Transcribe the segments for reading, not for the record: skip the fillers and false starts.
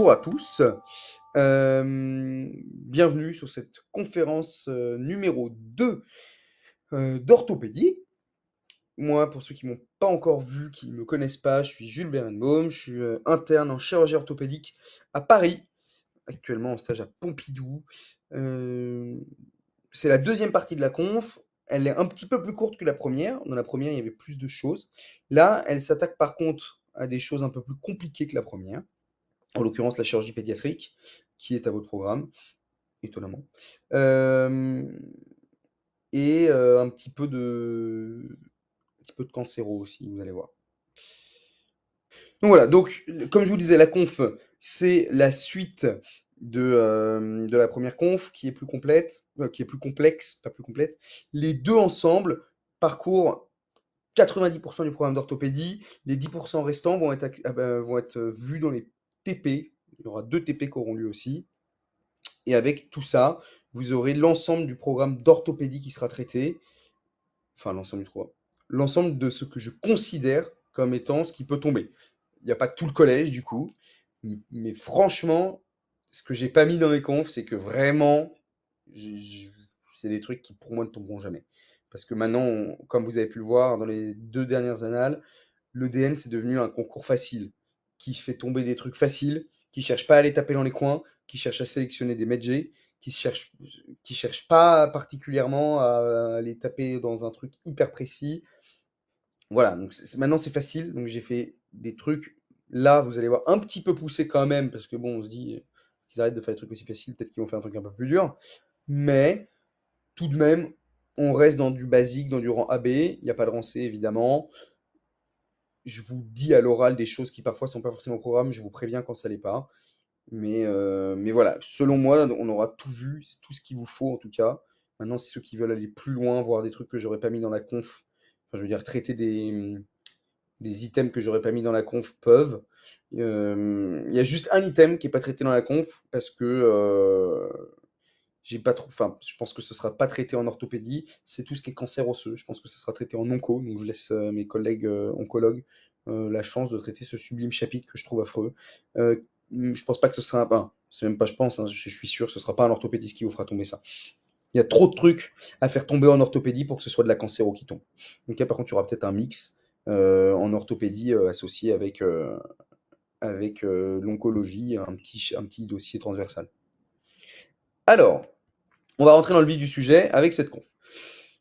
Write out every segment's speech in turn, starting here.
Bonjour à tous, bienvenue sur cette conférence numéro 2 d'orthopédie. Moi, pour ceux qui m'ont pas encore vu, qui ne me connaissent pas, je suis Jules Berenbaum, je suis interne en chirurgie orthopédique à Paris, actuellement en stage à Pompidou. Euh, c'est la deuxième partie de la conf, elle est un petit peu plus courte que la première. Dans la première, il y avait plus de choses. Là, elle s'attaque par contre à des choses un peu plus compliquées que la première, en l'occurrence la chirurgie pédiatrique, qui est à votre programme, étonnamment. Euh, et un petit peu de cancéro aussi, vous allez voir. Donc voilà, donc comme je vous disais, la conf, c'est la suite de la première conf qui est plus complète, qui est plus complexe, pas plus complète. Les deux ensemble parcourent 90% du programme d'orthopédie. Les 10% restants vont être vus dans les TP. Il y aura 2 TP qui auront lieu aussi. Et avec tout ça, vous aurez l'ensemble du programme d'orthopédie qui sera traité. Enfin, l'ensemble du programme. L'ensemble de ce que je considère comme étant ce qui peut tomber. Il n'y a pas tout le collège, du coup. Mais franchement, ce que j'ai pas mis dans mes confs, c'est que vraiment, c'est des trucs qui, pour moi, ne tomberont jamais. Parce que maintenant, comme vous avez pu le voir dans les 2 dernières annales, l'EDN, c'est devenu un concours facile, qui fait tomber des trucs faciles, qui cherche pas à les taper dans les coins, qui cherche à sélectionner des medjay, qui cherche pas particulièrement à les taper dans un truc hyper précis. Voilà, donc maintenant c'est facile, donc j'ai fait des trucs, là vous allez voir, un petit peu poussés quand même, parce que bon, on se dit qu'ils arrêtent de faire des trucs aussi faciles, peut-être qu'ils vont faire un truc un peu plus dur, mais tout de même, on reste dans du basique, dans du rang AB, il n'y a pas de rang C évidemment. Je vous dis à l'oral des choses qui parfois sont pas forcément au programme, je vous préviens quand ça l'est pas. Mais voilà, selon moi, on aura tout vu, c'est tout ce qu'il vous faut en tout cas. Maintenant, c'est ceux qui veulent aller plus loin, voir des trucs que j'aurais pas mis dans la conf, enfin je veux dire traiter des items que j'aurais pas mis dans la conf peuvent. Il y a juste un item qui est pas traité dans la conf parce que j'ai pas trop, enfin, je pense que ce sera pas traité en orthopédie. C'est tout ce qui est cancer osseux. Je pense que ce sera traité en onco. Donc je laisse mes collègues oncologues la chance de traiter ce sublime chapitre que je trouve affreux. Je pense pas que ce sera, enfin, c'est même pas je pense, hein, je suis sûr, ce sera pas un orthopédiste qui vous fera tomber ça. Il y a trop de trucs à faire tomber en orthopédie pour que ce soit de la cancéro qui tombe. Donc là, par contre, il y aura peut-être un mix en orthopédie associé avec l'oncologie, un petit dossier transversal. Alors, on va rentrer dans le vif du sujet avec cette conf.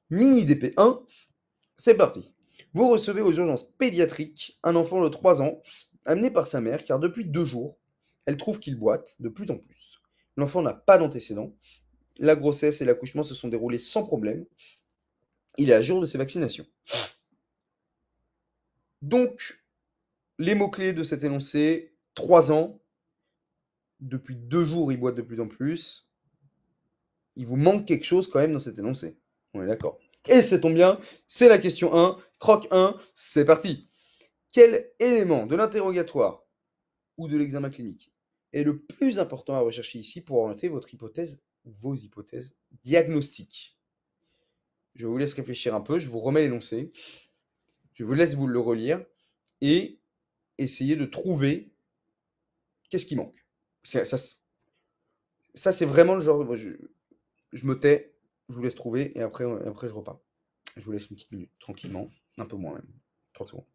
Mini DP1, c'est parti. Vous recevez aux urgences pédiatriques un enfant de 3 ans amené par sa mère car depuis 2 jours, elle trouve qu'il boite de plus en plus. L'enfant n'a pas d'antécédents. La grossesse et l'accouchement se sont déroulés sans problème. Il est à jour de ses vaccinations. Donc, les mots-clés de cet énoncé, 3 ans, depuis 2 jours, il boite de plus en plus. Il vous manque quelque chose quand même dans cet énoncé. On est d'accord. Et ça tombe bien, c'est la question 1, croc 1, c'est parti. Quel élément de l'interrogatoire ou de l'examen clinique est le plus important à rechercher ici pour orienter votre hypothèse ou vos hypothèses diagnostiques? Je vous laisse réfléchir un peu, je vous remets l'énoncé, je vous laisse vous le relire et essayer de trouver qu'est-ce qui manque. Ça, c'est vraiment le genre, je me tais, je vous laisse trouver et après je repars. Je vous laisse une petite minute, tranquillement, un peu moins même, 30 secondes.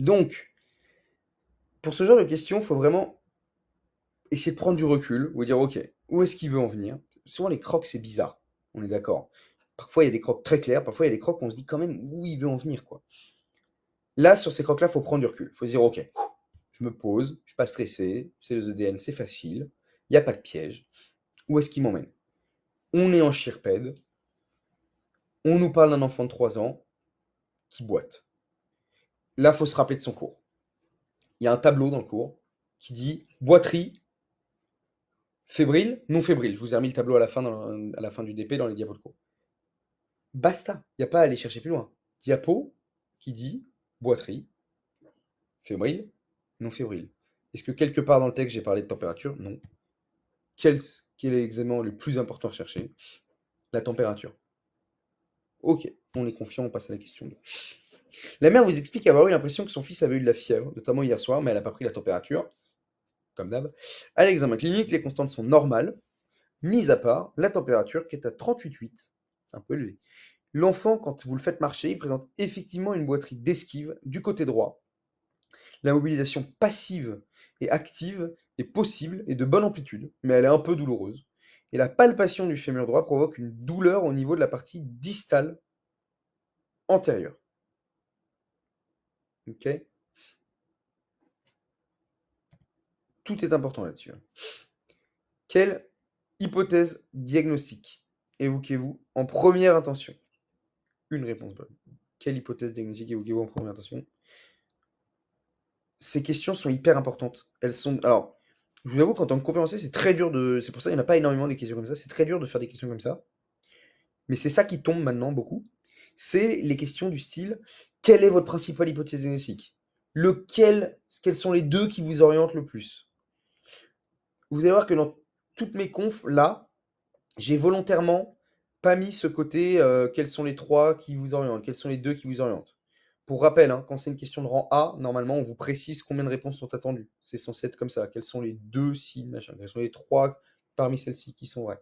Donc, pour ce genre de questions, il faut vraiment essayer de prendre du recul, vous dire, ok, où est-ce qu'il veut en venir? Souvent, les crocs, c'est bizarre, on est d'accord. Parfois, il y a des crocs très clairs, parfois, il y a des crocs où on se dit quand même où il veut en venir, quoi. Là, sur ces crocs-là, il faut prendre du recul. Il faut se dire, ok, je me pose, je ne suis pas stressé, c'est les EDN, c'est facile, il n'y a pas de piège. Où est-ce qu'il m'emmène? On est en chirpède, on nous parle d'un enfant de 3 ans qui boite. Là, il faut se rappeler de son cours. Il y a un tableau dans le cours qui dit boiterie, fébrile, non fébrile. Je vous ai remis le tableau à la fin du DP dans les diapos de cours. Basta, il n'y a pas à aller chercher plus loin. Diapo qui dit boiterie, fébrile, non fébrile. Est-ce que quelque part dans le texte j'ai parlé de température? Non. Quel est l'examen le plus important à rechercher? La température. Ok, on est confiant, on passe à la question 2. La mère vous explique avoir eu l'impression que son fils avait eu de la fièvre, notamment hier soir, mais elle n'a pas pris la température, comme d'hab. À l'examen clinique, les constantes sont normales, mis à part la température qui est à 38,8, un peu élevée. L'enfant, quand vous le faites marcher, il présente effectivement une boiterie d'esquive du côté droit. La mobilisation passive et active est possible et de bonne amplitude, mais elle est un peu douloureuse. Et la palpation du fémur droit provoque une douleur au niveau de la partie distale antérieure. Ok? Tout est important là-dessus. Quelle hypothèse diagnostique évoquez-vous en première intention? Une réponse bonne. Quelle hypothèse diagnostique évoquez-vous en première intention? Ces questions sont hyper importantes. Elles sont. Alors, je vous avoue qu'en tant que conférencier, c'est très dur de. C'est pour ça qu'il n'y en a pas énormément des questions comme ça. C'est très dur de faire des questions comme ça. Mais c'est ça qui tombe maintenant beaucoup. C'est les questions du style: quelle est votre principale hypothèse diagnostique? Quels sont les deux qui vous orientent le plus? Vous allez voir que dans toutes mes confs, là, j'ai volontairement pas mis ce côté quels sont les trois qui vous orientent, quels sont les deux qui vous orientent. Pour rappel, hein, quand c'est une question de rang A, normalement, on vous précise combien de réponses sont attendues. C'est censé être comme ça. Quels sont les deux si, machin. Quels sont les trois parmi celles-ci qui sont vraies.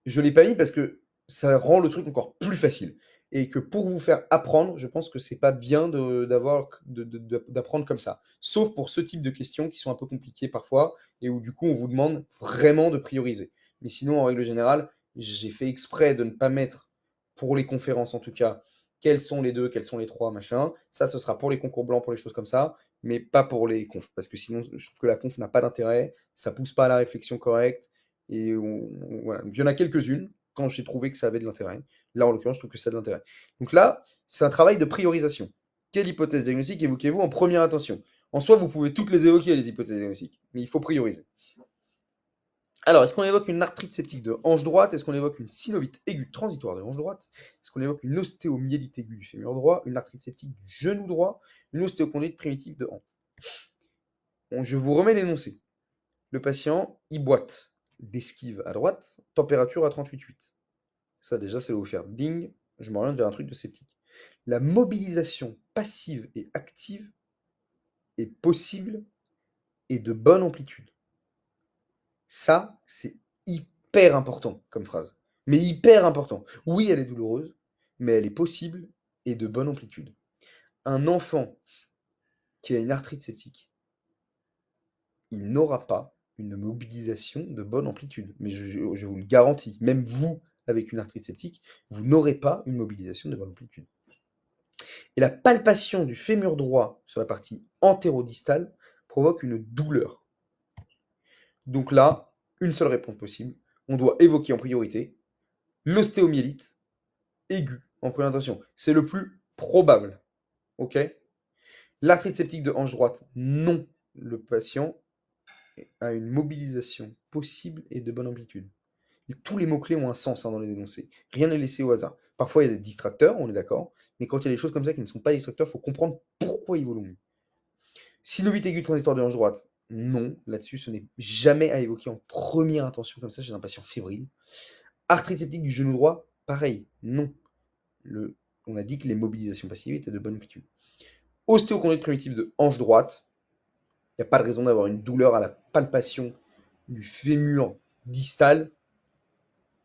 Je l'ai pas mis parce que ça rend le truc encore plus facile. Et que pour vous faire apprendre, je pense que c'est pas bien d'apprendre comme ça. Sauf pour ce type de questions qui sont un peu compliquées parfois et où du coup on vous demande vraiment de prioriser. Mais sinon, en règle générale, j'ai fait exprès de ne pas mettre, pour les conférences en tout cas, quels sont les deux, quels sont les trois, machin. Ça, ce sera pour les concours blancs, pour les choses comme ça, mais pas pour les confs. Parce que sinon, je trouve que la conf n'a pas d'intérêt, ça pousse pas à la réflexion correcte. Voilà. Donc, il y en a quelques-unes quand j'ai trouvé que ça avait de l'intérêt. Là, en l'occurrence, je trouve que ça a de l'intérêt. Donc là, c'est un travail de priorisation. Quelle hypothèse diagnostique évoquez-vous en première intention? En soi, vous pouvez toutes les évoquer, les hypothèses diagnostiques, mais il faut prioriser. Alors, est-ce qu'on évoque une arthrite septique de hanche droite? Est-ce qu'on évoque une synovite aiguë transitoire de hanche droite? Est-ce qu'on évoque une ostéomyélite aiguë du fémur droit? Une arthrite septique du genou droit? Une ostéochondrite primitive de hanche? Bon, je vous remets l'énoncé. Le patient, il boite d'esquive à droite, température à 38,8. Ça, déjà, ça va vous faire ding, je m'oriente vers un truc de sceptique. La mobilisation passive et active est possible et de bonne amplitude. Ça, c'est hyper important comme phrase. Mais hyper important. Oui, elle est douloureuse, mais elle est possible et de bonne amplitude. Un enfant qui a une arthrite septique, il n'aura pas une mobilisation de bonne amplitude. Mais je vous le garantis, même vous, avec une arthrite septique, vous n'aurez pas une mobilisation de bonne amplitude. Et la palpation du fémur droit sur la partie antérodistale provoque une douleur. Donc là, une seule réponse possible. On doit évoquer en priorité l'ostéomyélite aiguë en première intention. C'est le plus probable. Ok? L'arthrite septique de hanche droite, non. Le patient a une mobilisation possible et de bonne amplitude. Et tous les mots-clés ont un sens dans les énoncés. Rien n'est laissé au hasard. Parfois, il y a des distracteurs, on est d'accord, mais quand il y a des choses comme ça qui ne sont pas distracteurs, il faut comprendre pourquoi ils volent. Synovite aiguë transitoire de hanche droite, non. Là-dessus, ce n'est jamais à évoquer en première intention comme ça chez un patient fébrile. Arthrite septique du genou droit, pareil, non. On a dit que les mobilisations passives étaient de bonne amplitude. Ostéochondrite primitive de hanche droite, il n'y a pas de raison d'avoir une douleur à la palpation du fémur distal.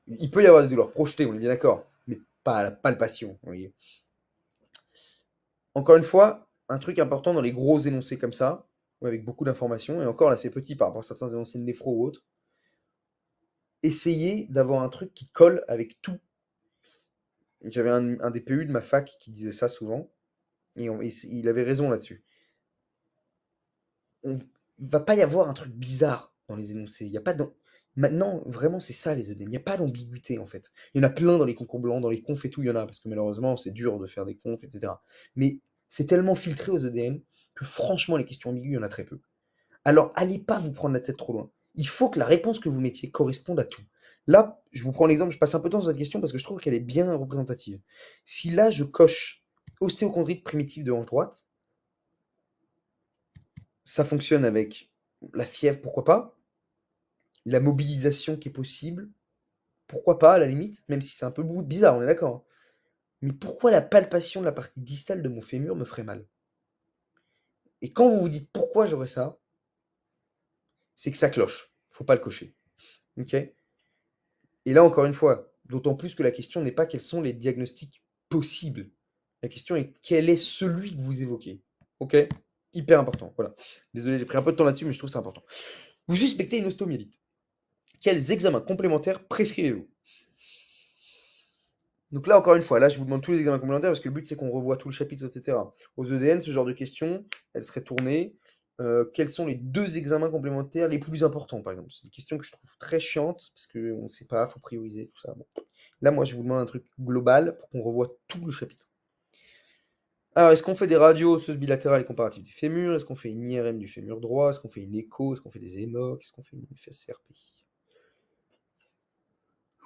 Il peut y avoir des douleurs projetées, on est bien d'accord, mais pas à la palpation, vous voyez. Encore une fois, un truc important dans les gros énoncés comme ça, avec beaucoup d'informations, et encore là c'est petit par rapport à certains énoncés de néphro ou autres, essayez d'avoir un truc qui colle avec tout. J'avais un des PU de ma fac qui disait ça souvent, et il avait raison là-dessus. On va pas y avoir un truc bizarre dans les énoncés. Il y a pas Maintenant, vraiment, c'est ça les EDN. Il n'y a pas d'ambiguïté en fait. Il y en a plein dans les concours blancs, dans les confs et tout, il y en a, parce que malheureusement, c'est dur de faire des confs, etc. Mais c'est tellement filtré aux EDN que franchement, les questions ambiguës, il y en a très peu. Alors, allez pas vous prendre la tête trop loin. Il faut que la réponse que vous mettiez corresponde à tout. Là, je vous prends l'exemple, je passe un peu de temps sur cette question parce que je trouve qu'elle est bien représentative. Si là, je coche ostéochondrite primitive de hanche droite, ça fonctionne avec la fièvre, pourquoi pas. La mobilisation qui est possible, pourquoi pas à la limite, même si c'est un peu bizarre, on est d'accord, hein. Mais pourquoi la palpation de la partie distale de mon fémur me ferait mal? Et quand vous vous dites pourquoi j'aurais ça, c'est que ça cloche. Faut pas le cocher. Ok? Et là, encore une fois, d'autant plus que la question n'est pas quels sont les diagnostics possibles. La question est quel est celui que vous évoquez. Ok? Hyper important. Voilà. Désolé, j'ai pris un peu de temps là-dessus, mais je trouve ça important. Vous suspectez une ostéomyélite. Quels examens complémentaires prescrivez-vous? Donc là, encore une fois, là, je vous demande tous les examens complémentaires parce que le but, c'est qu'on revoie tout le chapitre, etc. Aux EDN, ce genre de questions, elles seraient tournées. Quels sont les deux examens complémentaires les plus importants, par exemple? C'est une question que je trouve très chiante parce qu'on ne sait pas, il faut prioriser, tout ça. Bon. Là, moi, je vous demande un truc global pour qu'on revoie tout le chapitre. Alors, est-ce qu'on fait des radios osseuses bilatérales et comparatives du fémur? Est-ce qu'on fait une IRM du fémur droit? Est-ce qu'on fait une écho? Est-ce qu'on fait des émocs? Est-ce qu'on fait une FSCRP?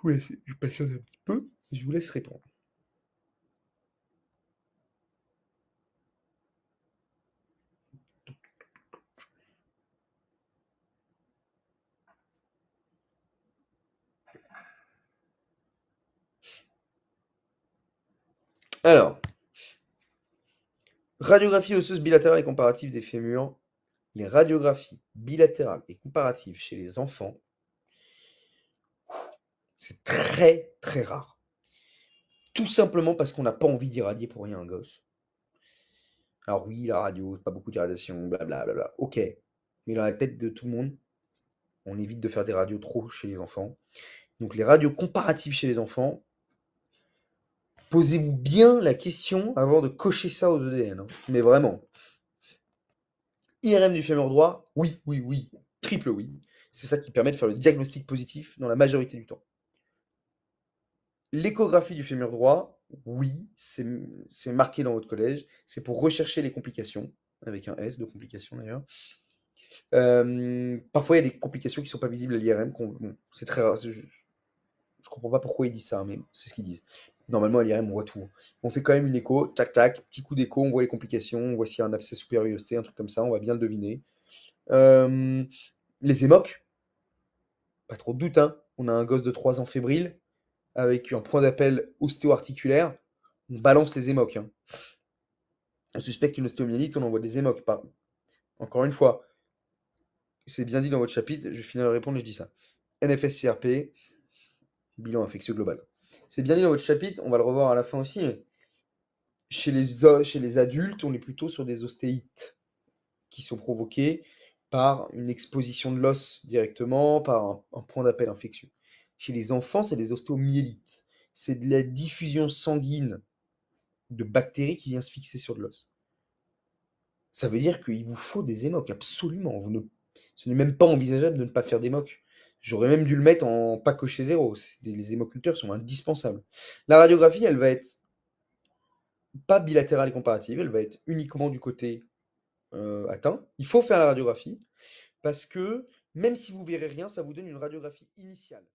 Oui, je patiente un petit peu et je vous laisse répondre. Alors, radiographie osseuse bilatérale et comparative des fémurs. Les radiographies bilatérales et comparatives chez les enfants, c'est très très rare. Tout simplement parce qu'on n'a pas envie d'irradier pour rien un gosse. Alors oui, la radio, pas beaucoup d'irradiation, blablabla. Ok. Mais dans la tête de tout le monde, on évite de faire des radios trop chez les enfants. Donc les radios comparatives chez les enfants, posez-vous bien la question avant de cocher ça aux EDN, hein. Mais vraiment. IRM du fémur droit, oui, oui, oui. Triple oui. C'est ça qui permet de faire le diagnostic positif dans la majorité du temps. L'échographie du fémur droit, oui, c'est marqué dans votre collège. C'est pour rechercher les complications, avec un S de complications d'ailleurs. Parfois, il y a des complications qui ne sont pas visibles à l'IRM. Bon, c'est très rare. Je comprends pas pourquoi ils disent ça, mais c'est ce qu'ils disent. Normalement, à l'IRM, on voit tout. On fait quand même une écho, tac, tac, petit coup d'écho, on voit les complications, on voit s'il y a un abcès supériorité, un truc comme ça, on va bien le deviner. Euh, les émocs, pas trop de doute, hein. On a un gosse de 3 ans fébrile, avec un point d'appel ostéo-articulaire, on balance les émocs, hein. On suspecte une ostéomyélite, on envoie des émocs. Encore une fois, c'est bien dit dans votre chapitre, je vais finir de répondre et je dis ça. NFS-CRP, bilan infectieux global. C'est bien dit dans votre chapitre, on va le revoir à la fin aussi, mais chez les adultes, on est plutôt sur des ostéites qui sont provoquées par une exposition de l'os directement, par un point d'appel infectieux. Chez les enfants, c'est des ostéomyélites. C'est de la diffusion sanguine de bactéries qui vient se fixer sur de l'os. Ça veut dire qu'il vous faut des émocs, absolument. Ce n'est même pas envisageable de ne pas faire d'émocs. J'aurais même dû le mettre en pas coché zéro. Les hémoculteurs sont indispensables. La radiographie, elle va être pas bilatérale et comparative, elle va être uniquement du côté atteint. Il faut faire la radiographie parce que même si vous verrez rien, ça vous donne une radiographie initiale.